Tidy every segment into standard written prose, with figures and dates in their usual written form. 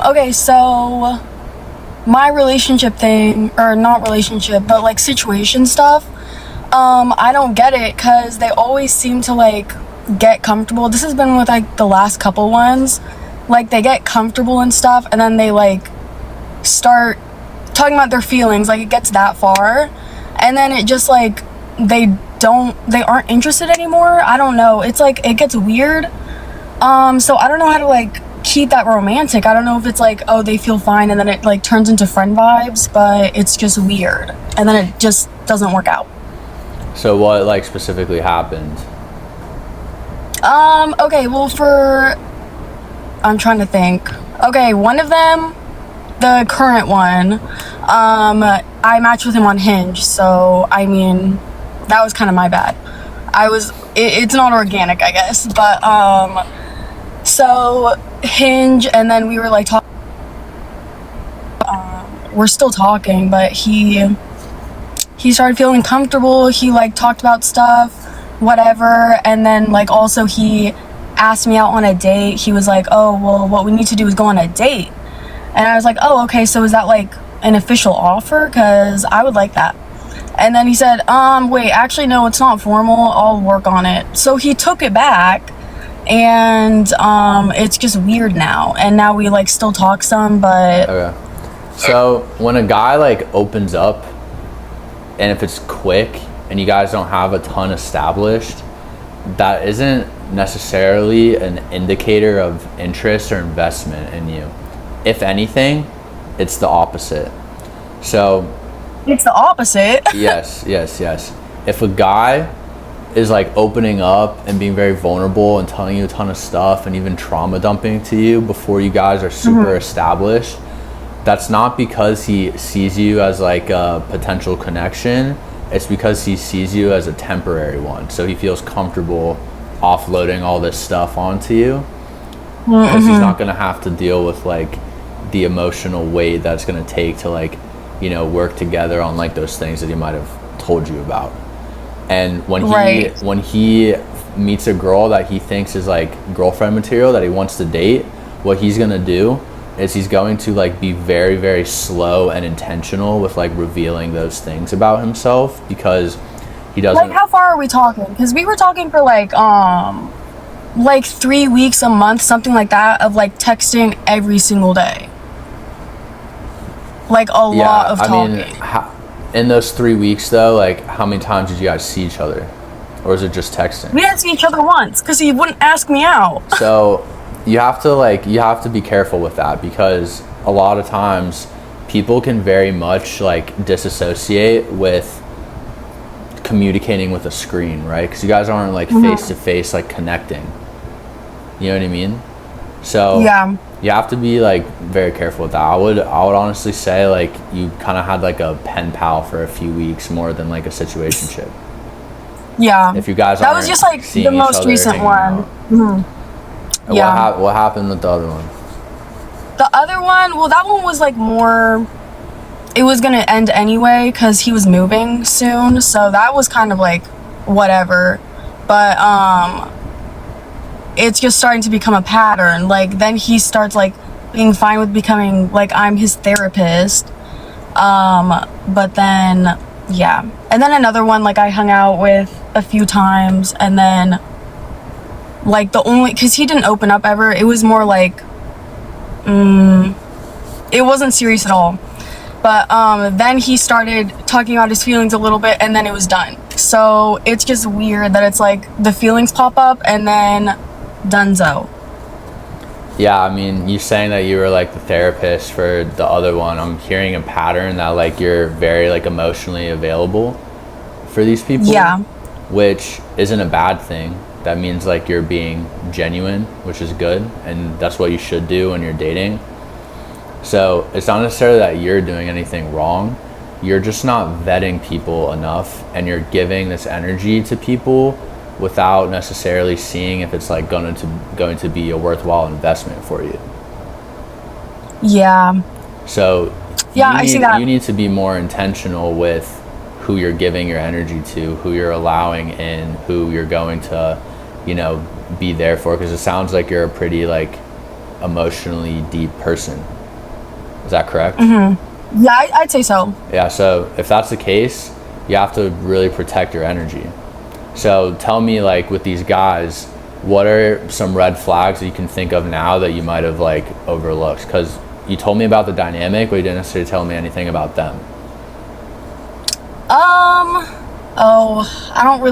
Okay, so my relationship thing, or not relationship, but like situation stuff, I don't get it because they always seem to like get comfortable. This has been with like the last couple ones. Like they get comfortable and stuff, and then they like start talking about their feelings. Like it gets that far, and then it just like they aren't interested anymore. I don't know. It's like it gets weird. So I don't know how to like keep that romantic. I don't know if it's like, oh, they feel fine and then it like turns into friend vibes, but it's just weird. And then it just doesn't work out. So what like specifically happened? Okay, well I'm trying to think. Okay, one of them, the current one, I matched with him on Hinge, so I mean, that was kind of my bad. It's not organic, I guess, but, so Hinge, and then we were like talking, we're still talking, but he started feeling comfortable. He like talked about stuff, whatever, and then like also he asked me out on a date. He was like, oh, well, what we need to do is go on a date. And I was like, oh, okay, so is that like an official offer? Because I would like that. And then he said, wait, actually, no, it's not formal. I'll work on it. So he took it back, and it's just weird now. And now we like still talk some, but... Okay. So when a guy like opens up, and if it's quick, and you guys don't have a ton established, that isn't necessarily an indicator of interest or investment in you. If anything, it's the opposite. So it's the opposite. yes. If a guy is like opening up and being very vulnerable and telling you a ton of stuff and even trauma dumping to you before you guys are super established, that's not because he sees you as like a potential connection. It's because he sees you as a temporary one. So he feels comfortable offloading all this stuff onto you because he's not going to have to deal with like the emotional weight that's going to take to like, you know, work together on like those things that he might have told you about. And when he meets a girl that he thinks is like girlfriend material that he wants to date, what he's going to do is he's going to like be very, very slow and intentional with like revealing those things about himself because he doesn't... Like, how far are we talking? Because we were talking for like 3 weeks, a month, something like that, of like texting every single day. Like a lot of talking. I mean, in those 3 weeks though, like how many times did you guys see each other? Or is it just texting? We didn't see each other once because he wouldn't ask me out. So you have to be careful with that because a lot of times people can very much like disassociate with communicating with a screen, right? Because you guys aren't like face to face like connecting. You know what I mean? So yeah, you have to be like very careful with that. I would honestly say like you kind of had like a pen pal for a few weeks more than like a situationship. Yeah. If you guys that was just like the most recent one. Yeah. What happened with the other one? The other one, well, that one was like more, it was gonna end anyway because he was moving soon, so that was kind of like whatever. But it's just starting to become a pattern. Like then he starts like being fine with becoming like I'm his therapist. But then yeah, and then another one like I hung out with a few times, and then like the only, because he didn't open up ever, it was more like it wasn't serious at all. But then he started talking about his feelings a little bit, and then it was done. So it's just weird that it's like the feelings pop up and then dunzo. Yeah, I mean, you saying that you were like the therapist for the other one, I'm hearing a pattern that like you're very like emotionally available for these people. Yeah. Which isn't a bad thing. That means like you're being genuine, which is good, and that's what you should do when you're dating. So it's not necessarily that you're doing anything wrong. You're just not vetting people enough, and you're giving this energy to people without necessarily seeing if it's like going to be a worthwhile investment for you. Yeah. So I see that. You need to be more intentional with who you're giving your energy to, who you're allowing in, who you're going to, you know, be there for. Because it sounds like you're a pretty like emotionally deep person. Is that correct? Yeah, I'd say so. Yeah, so if that's the case, you have to really protect your energy. So tell me, like, with these guys, what are some red flags that you can think of now that you might have like overlooked? Because you told me about the dynamic, but you didn't necessarily tell me anything about them. Oh, I don't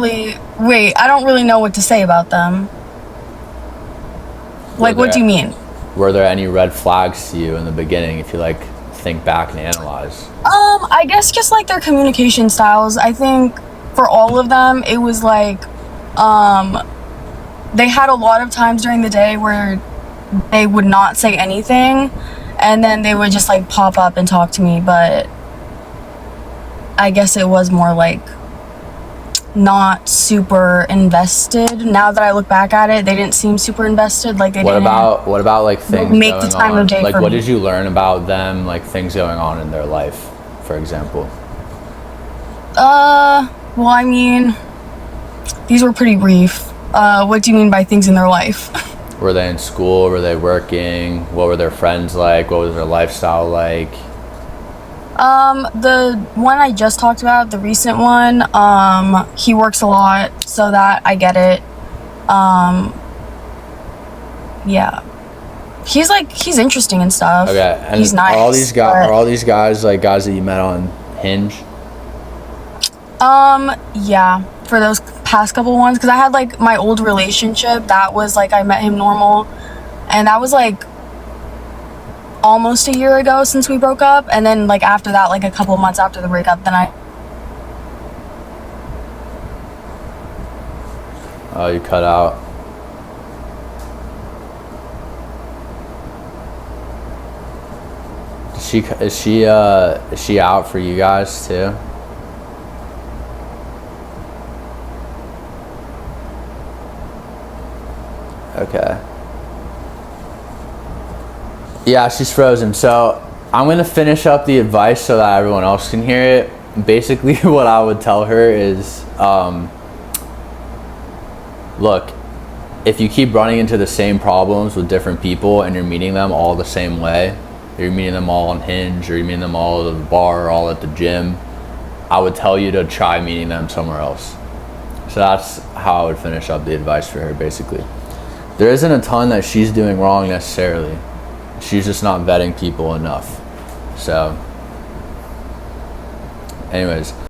really know what to say about them. Like, what do you mean? Were there any red flags to you in the beginning, if you like think back and analyze? I guess just like their communication styles. I think for all of them, it was like, they had a lot of times during the day where they would not say anything, and then they would just like pop up and talk to me, but I guess it was more like not super invested. Now that I look back at it, they didn't seem super invested. Like, they What didn't about like things make going the time on? of day Like, for what me. did you learn about them? Like, things going on in their life, for example. Well, I mean, these were pretty brief. What do you mean by things in their life? Were they in school? Were they working? What were their friends like? What was their lifestyle like? The one I just talked about, the recent one, he works a lot, so that I get it. Yeah. He's interesting and stuff. Okay, and he's nice. Are all these guys like guys that you met on Hinge? Yeah, for those past couple ones, because I had like my old relationship, that was like, I met him normal, and that was like almost a year ago since we broke up, and then like after that, like a couple months after the breakup, then Oh, you cut out. Is she out for you guys too? Okay. Yeah, she's frozen. So I'm gonna finish up the advice so that everyone else can hear it. Basically, what I would tell her is, look, if you keep running into the same problems with different people and you're meeting them all the same way, you're meeting them all on Hinge, or you're meeting them all at the bar, or all at the gym, I would tell you to try meeting them somewhere else. So that's how I would finish up the advice for her, basically. There isn't a ton that she's doing wrong necessarily. She's just not vetting people enough. So, anyways.